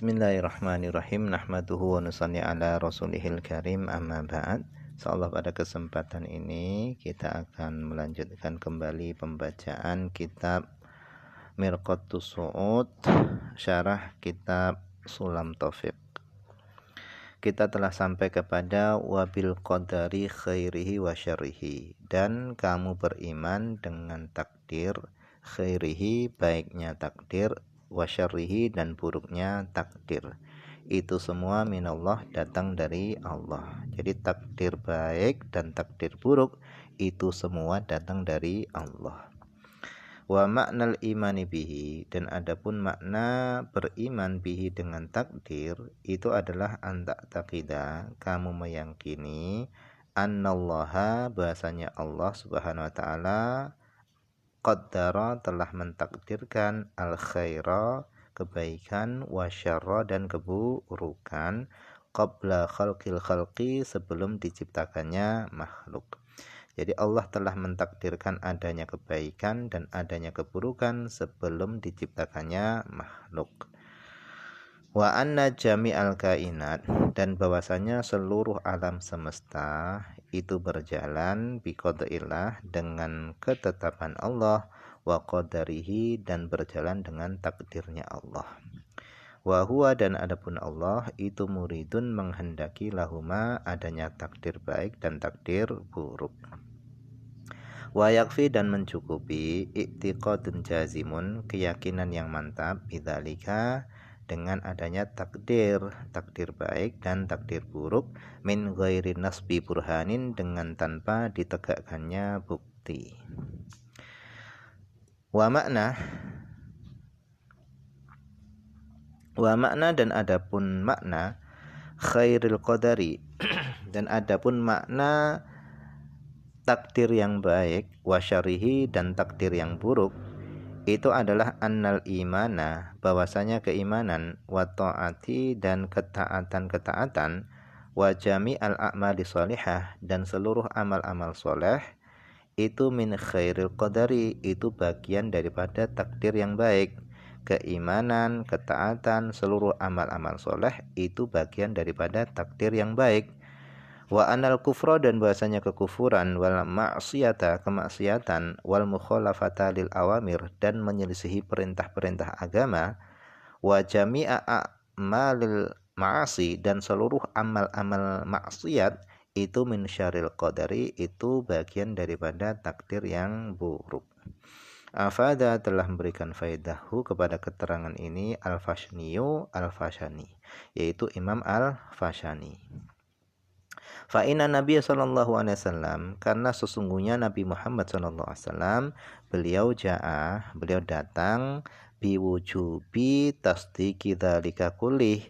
Bismillahirrahmanirrahim. Nahmaduhu wa nusalli ala rasulihil karim, amma ba'd. Insyaallah pada kesempatan ini kita akan melanjutkan kembali pembacaan kitab Mirqatus Su'ud, syarah kitab Sulam Taufiq. Kita telah sampai kepada wabil qadari khairihi wa syarrihi, dan kamu beriman dengan takdir, khairihi baiknya takdir, wa syarrihi dan buruknya takdir. Itu semua minallah, datang dari Allah. Jadi takdir baik dan takdir buruk itu semua datang dari Allah. Wa maknal imani bihi, dan adapun makna beriman bihi dengan takdir itu adalah anta taqida, kamu meyakini annallaha, bahasanya Allah Subhanahu wa taala qaddara, telah mentakdirkan al khaira, kebaikan, wa syarra, dan keburukan, qabla khalqil khalqi, sebelum diciptakannya makhluk. Jadi Allah telah mentakdirkan adanya kebaikan dan adanya keburukan sebelum diciptakannya makhluk. Wa anna jami'al kainat, dan bahwasanya seluruh alam semesta itu berjalan biqadrillah, dengan ketetapan Allah, wa qadarihi, dan berjalan dengan takdirnya Allah. Wa huwa, dan adapun Allah itu muridun, menghendaki lahuma, adanya takdir baik dan takdir buruk. Wa yakfi, dan mencukupi i'tiqadun jazimun, keyakinan yang mantap, bidzalika, dengan adanya takdir baik dan takdir buruk, min ghairi nasbi burhanin, dengan tanpa ditegakkannya bukti. Wa makna, dan adapun makna khairil qadari dan adapun makna takdir yang baik, wa syarrihi, dan takdir yang buruk, itu adalah annal imana, bahwasanya keimanan, wa ta'ati, dan ketaatan, wa jami'al a'mali sholihah, dan seluruh amal-amal soleh, itu min khairil qadari, itu bagian daripada takdir yang baik. Keimanan, ketaatan, seluruh amal-amal soleh itu bagian daripada takdir yang baik. Wa anal kufra, dan bahasanya kekufuran, wal ma'siyata, kemaksiatan, wal mukhalafata lil awamir, dan menyelisihi perintah-perintah agama, wa jami'a a'malil ma'asi, dan seluruh amal-amal maksiat, itu min syarril qadari, itu bagian daripada takdir yang buruk. Afada, telah memberikan faedahu kepada keterangan ini al-Fashniyu, yaitu Imam al-Fashani. Fa inna Nabi sallallahu alaihi wasallam, karena sesungguhnya Nabi Muhammad sallallahu alaihi wasallam, beliau datang biwujubi tasdiqi dzalika kullih.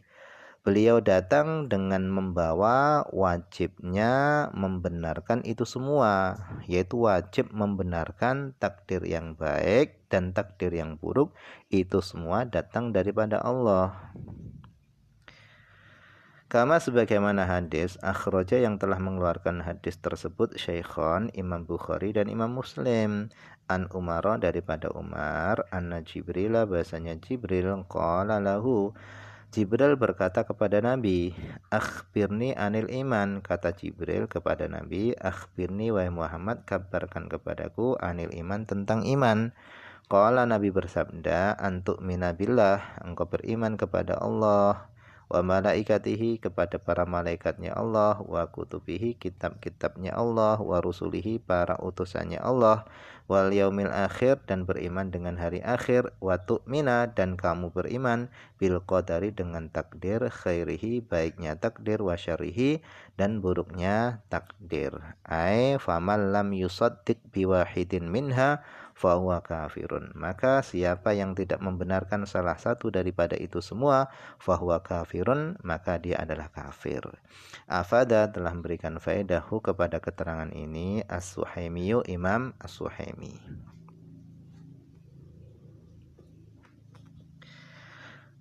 Beliau datang dengan membawa wajibnya membenarkan itu semua, yaitu wajib membenarkan takdir yang baik dan takdir yang buruk itu semua datang daripada Allah. Kama, sebagaimana hadis akhraja, yang telah mengeluarkan hadis tersebut Syaikhan, Imam Bukhari dan Imam Muslim, an Umar, daripada Umar, anna Jibril, bahasanya Jibril, qala lahu, Jibril berkata kepada Nabi, akhbirni anil iman, kata Jibril kepada Nabi, akhbirni wahai Muhammad, kabarkan kepadaku anil iman, tentang iman. Qala, Nabi bersabda, antu'mina billah, engkau beriman kepada Allah, wa malaikatihi, kepada para malaikatnya Allah, wa kutubihi, kitab-kitabnya Allah, wa rusulihi, para utusannya Allah, wal yaumil akhir, dan beriman dengan hari akhir, wa tu'mina, dan kamu beriman bil qadari, dengan takdir, khairihi, baiknya takdir, wa syarrihi, dan buruknya takdir. Ai faman lam yusaddiq biwahidin minha fahuwa kafirun, maka siapa yang tidak membenarkan salah satu daripada itu semua, fahuwa kafirun, maka dia adalah kafir. Afada, telah memberikan faedahu kepada keterangan ini As-Suhaimiyu, Imam As-Suhaimi.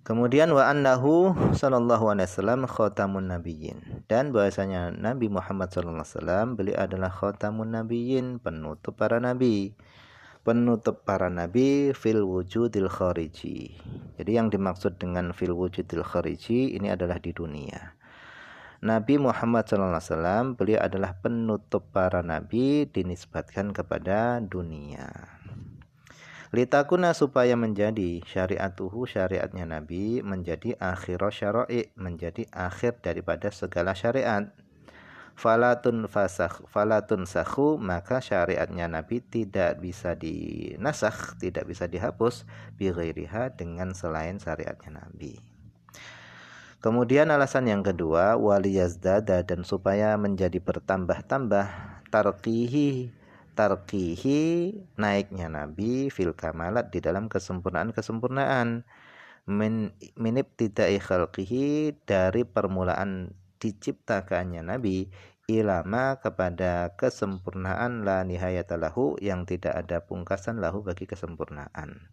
Kemudian wa annahu sallallahu alaihi wasallam khatamun nabiyyin, dan bahasanya Nabi Muhammad sallallahu alaihi wasallam beliau adalah khatamun nabiyyin, penutup para nabi. penutup para nabi fil wujudil khariji. Jadi yang dimaksud dengan fil wujudil khariji ini adalah di dunia. Nabi Muhammad SAW beliau adalah penutup para nabi dinisbatkan kepada dunia. Litakuna supaya menjadi syariatuhu syariatnya Nabi menjadi akhir syara'i, menjadi akhir daripada segala syariat. Falatun sakhu, maka syariatnya Nabi tidak bisa dinasakh, tidak bisa dihapus bi ghairiha, dengan selain syariatnya Nabi. Kemudian alasan yang kedua, waliyazdada, dan supaya menjadi bertambah-tambah, tarqihi naiknya Nabi fil kamalat, di dalam kesempurnaan min ibtida'i khalqihi, dari permulaan diciptakannya Nabi, ilama, kepada kesempurnaan la nihayata lahu, yang tidak ada pungkasan lahu bagi kesempurnaan.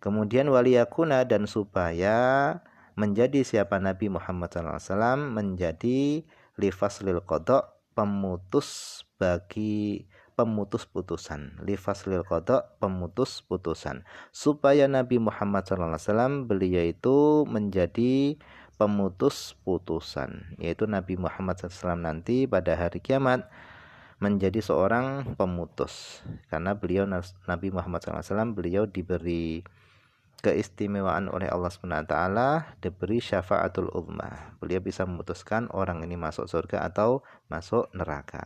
Kemudian waliyakuna, dan supaya menjadi siapa Nabi Muhammad SAW menjadi lifaslil qada, pemutus bagi pemutus putusan, lifaslil qada, pemutus putusan, supaya Nabi Muhammad SAW beliau itu menjadi pemutus putusan, yaitu Nabi Muhammad SAW nanti pada hari kiamat menjadi seorang pemutus, karena beliau Nabi Muhammad SAW beliau diberi keistimewaan oleh Allah SWT, diberi syafaatul ummah. Beliau bisa memutuskan orang ini masuk surga atau masuk neraka.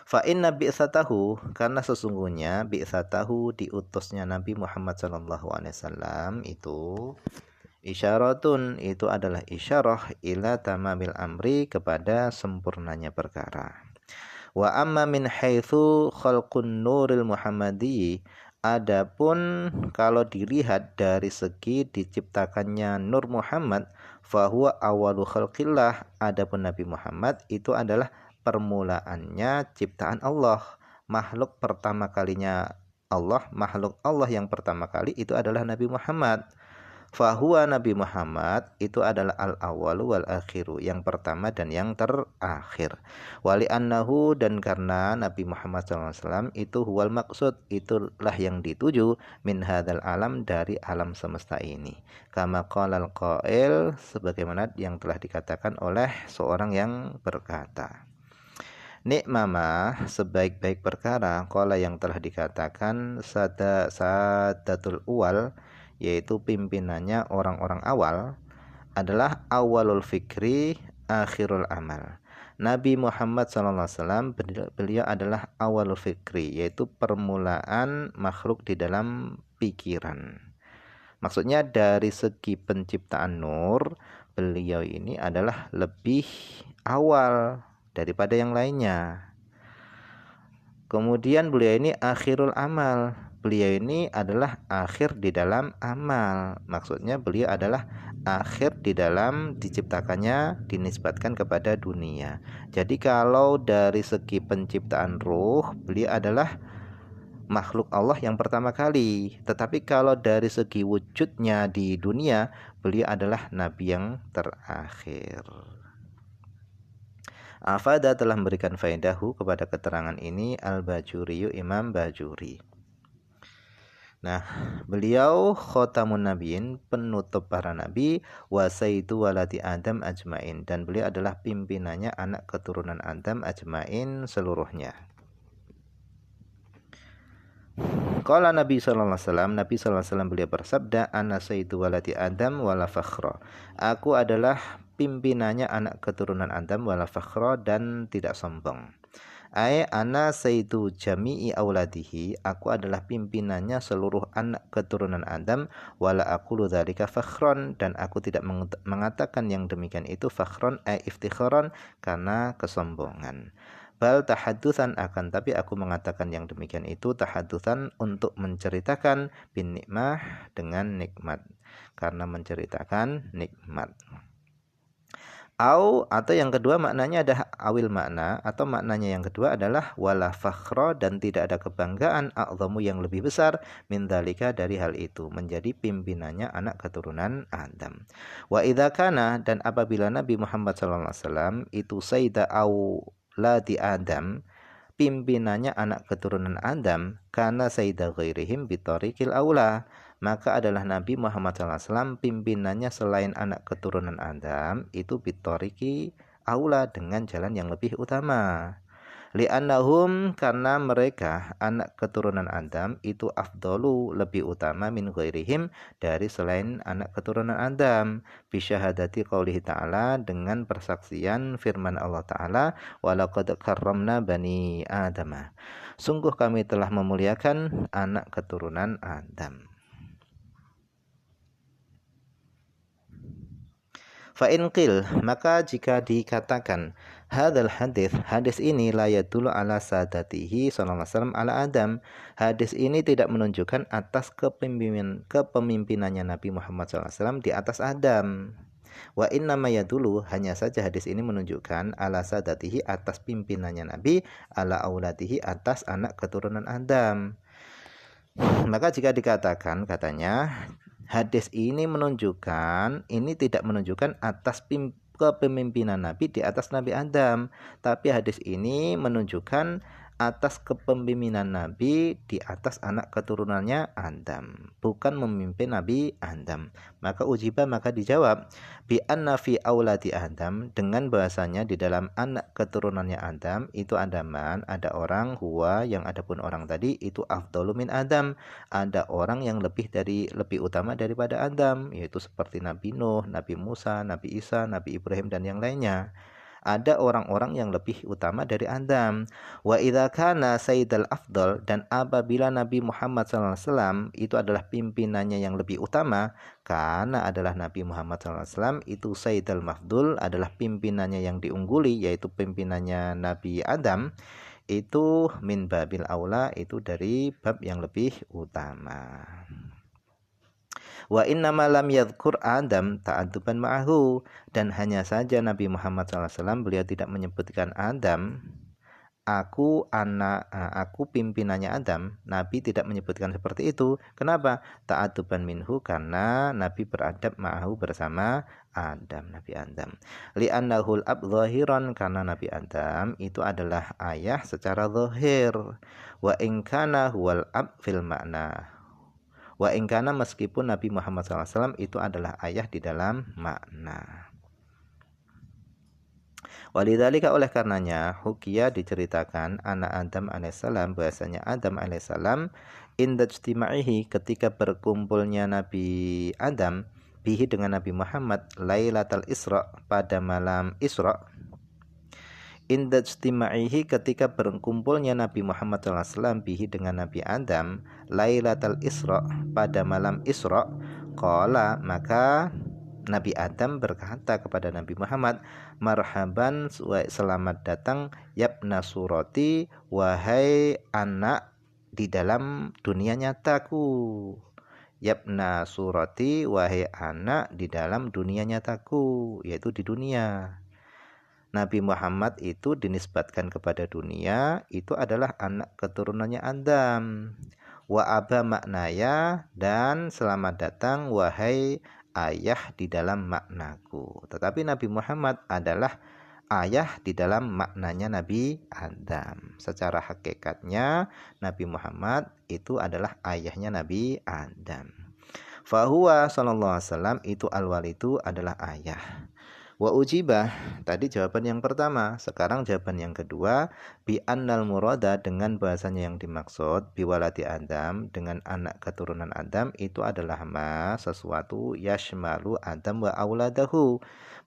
Fa inna bi'tsatahu, karena sesungguhnya bi'tsatahu, diutusnya Nabi Muhammad SAW itu isyaratun, itu adalah isyarah ila tamamil amri, kepada sempurnanya perkara. Wa amma min haitsu khalqun nuril muhammadi, adapun kalau dilihat dari segi diciptakannya Nur Muhammad, fahuwa awalu khalqillah, adapun Nabi Muhammad itu adalah permulaannya ciptaan Allah, makhluk pertama kalinya Allah, makhluk Allah yang pertama kali itu adalah Nabi Muhammad. Fahuwa, Nabi Muhammad itu adalah al-awwalu wal akhiru, yang pertama dan yang terakhir. Wali annahu, dan karena Nabi Muhammad SAW itu huwal maksud, itulah yang dituju, min hadzal alam, dari alam semesta ini. Kama qalal qail, sebagaimana yang telah dikatakan oleh seorang yang berkata. Nikmama, sebaik-baik perkara, qala, yang telah dikatakan sadatul uwal, yaitu pimpinannya orang-orang awal, adalah awalul fikri akhirul amal. Nabi Muhammad SAW beliau adalah awalul fikri, yaitu permulaan makhluk di dalam pikiran. Maksudnya dari segi penciptaan nur, beliau ini adalah lebih awal daripada yang lainnya. Kemudian beliau ini akhirul amal, beliau ini adalah akhir di dalam amal. Maksudnya beliau adalah akhir di dalam diciptakannya, dinisbatkan kepada dunia. Jadi kalau dari segi penciptaan ruh, beliau adalah makhluk Allah yang pertama kali. Tetapi kalau dari segi wujudnya di dunia, beliau adalah nabi yang terakhir. Afada, telah memberikan faedahu kepada keterangan ini Al-Bajuri, Imam Bajuri. Nah, beliau khotamun nabiin, penutup para nabi, wa sayyidu waladi Adam ajmain, dan beliau adalah pimpinannya anak keturunan Adam ajmain seluruhnya. Qala Nabi sallallahu alaihi wasallam, Nabi sallallahu alaihi wasallam beliau bersabda, ana sayyidu waladi Adam wala fakhra, aku adalah pimpinannya anak keturunan Adam wala fakhra, dan tidak sombong. Ai ana sayyidu jami'i auladihi, aku adalah pimpinannya seluruh anak keturunan Adam, wala aqulu dzalika fakhron, dan aku tidak mengatakan yang demikian itu fakhron ai iftikharan, karena kesombongan. Bal tahadutsan, akan tapi aku mengatakan yang demikian itu tahadutsan, untuk menceritakan bin nikmah, dengan nikmat, karena menceritakan nikmat. Atau yang kedua maknanya ada awil makna, atau maknanya yang kedua adalah wala fakhra, dan tidak ada kebanggaan a'zamu, yang lebih besar, min dzalika, dari hal itu, menjadi pimpinannya anak keturunan Adam. Wa idza kana, dan apabila Nabi Muhammad SAW itu sayyida auladi Adam, pimpinannya anak keturunan Adam, karena sayyidah ghairihim bitoriqil aula, maka adalah Nabi Muhammad SAW pimpinannya selain anak keturunan Adam itu bitoriqi aula, dengan jalan yang lebih utama. Li'annahum, karena mereka anak keturunan Adam itu afdalu, lebih utama, min ghairihim, dari selain anak keturunan Adam, bisyahadati qaulihi ta'ala, dengan persaksian firman Allah Ta'ala, walaqad karramna bani Adama, sungguh kami telah memuliakan anak keturunan Adam. Fa'in qil, maka jika dikatakan hadal hadis ini la yadullu ala sadatihi sallallahu alaihi wasallam ala Adam, hadis ini tidak menunjukkan atas kepemimpinannya Nabi Muhammad SAW di atas Adam. Wa inna ma yadullu, hanya saja hadis ini menunjukkan ala sadatihi, atas pimpinannya Nabi, ala auladihi, atas anak keturunan Adam. Maka jika dikatakan, katanya hadis ini menunjukkan, ini tidak menunjukkan atas kepemimpinan Nabi di atas Nabi Adam, tapi hadis ini menunjukkan atas kepemimpinan Nabi di atas anak keturunannya Adam, bukan memimpin Nabi Adam. Maka ujiba, maka dijawab, bi anna fi auladi Adam, dengan bahasanya di dalam anak keturunannya Adam itu ada man, ada orang, huwa, yang adapun orang tadi itu afdalu min Adam, ada orang yang lebih utama daripada Adam, yaitu seperti Nabi Nuh, Nabi Musa, Nabi Isa, Nabi Ibrahim, dan yang lainnya. Ada orang-orang yang lebih utama dari Adam. Wa idza kana sayyidal afdal, dan apabila Nabi Muhammad SAW itu adalah pimpinannya yang lebih utama, karena adalah Nabi Muhammad SAW itu sayyidal mafdul, adalah pimpinannya yang diungguli, yaitu pimpinannya Nabi Adam, itu min babil aula, itu dari bab yang lebih utama. Wa innama lam yadhkur Adam ta'adduban ma'ahu, dan hanya saja Nabi Muhammad SAW beliau tidak menyebutkan Adam, aku pimpinannya Adam. Nabi tidak menyebutkan seperti itu. Kenapa? Ta'adduban minhu, karena Nabi beradab ma'ahu, bersama Adam, Nabi Adam. Li'annahul ab zahiran, karena Nabi Adam itu adalah ayah secara zahir. Wa in kana huwal ab fil makna, wa ingkana, meskipun Nabi Muhammad SAW itu adalah ayah di dalam makna. Walidzalika, oleh karenanya, hukia, diceritakan, anak Adam alaihissalam, bahasanya Adam alaihissalam, inda ijtima'ihi, ketika berkumpulnya Nabi Adam, bihi, dengan Nabi Muhammad, lailatul Isra, pada malam Isra. Inda ijtima'ihi, ketika berkumpulnya Nabi Muhammad SAW bihi, dengan Nabi Adam, lailatul Isra, pada malam Isra, qala, maka Nabi Adam berkata kepada Nabi Muhammad, marhaban, selamat datang, yabna surati, wahai anak di dalam dunia nyataku. Yabna surati, wahai anak di dalam dunia nyataku, yaitu di dunia. Nabi Muhammad itu dinisbatkan kepada dunia, itu adalah anak keturunannya Adam. Wa aba maknaya, dan selamat datang wahai ayah di dalam maknaku. Tetapi Nabi Muhammad adalah ayah di dalam maknanya Nabi Adam. Secara hakikatnya Nabi Muhammad itu adalah ayahnya Nabi Adam. Fahuwa sallallahu alaihi wasallam itu al-walidu, adalah ayah. Wa ujibah, tadi jawaban yang pertama, sekarang jawaban yang kedua, bi annal murada, dengan bahasanya yang dimaksud, biwaladi Adam, dengan anak keturunan Adam, itu adalah ma, sesuatu, yashmalu Adam wa auladahu,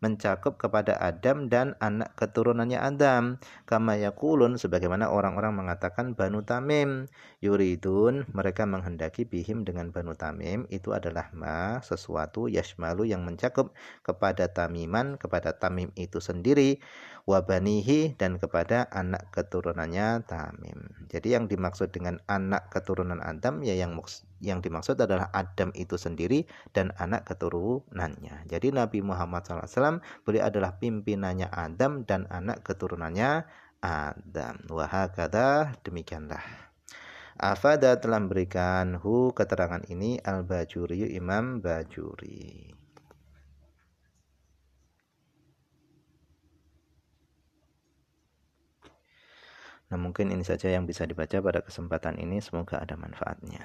mencakup kepada Adam dan anak keturunannya Adam. Kama yaqulun, sebagaimana orang-orang mengatakan Banu Tamim, yuridun, mereka menghendaki, bihim, dengan Banu Tamim, itu adalah ma, sesuatu, yashmalu, yang mencakup kepada Tamiman, kepada Tamim itu sendiri, wabanihi, dan kepada anak keturunannya Tamim. Jadi yang dimaksud dengan anak keturunan Adam, ya yang dimaksud adalah Adam itu sendiri dan anak keturunannya. Jadi Nabi Muhammad SAW, beliau adalah pimpinannya Adam dan anak keturunannya Adam. Wahakada, demikianlah. Afada, telah memberikan keterangan ini Al-Bajuri, Imam Bajuri. Nah, mungkin ini saja yang bisa dibaca pada kesempatan ini, semoga ada manfaatnya.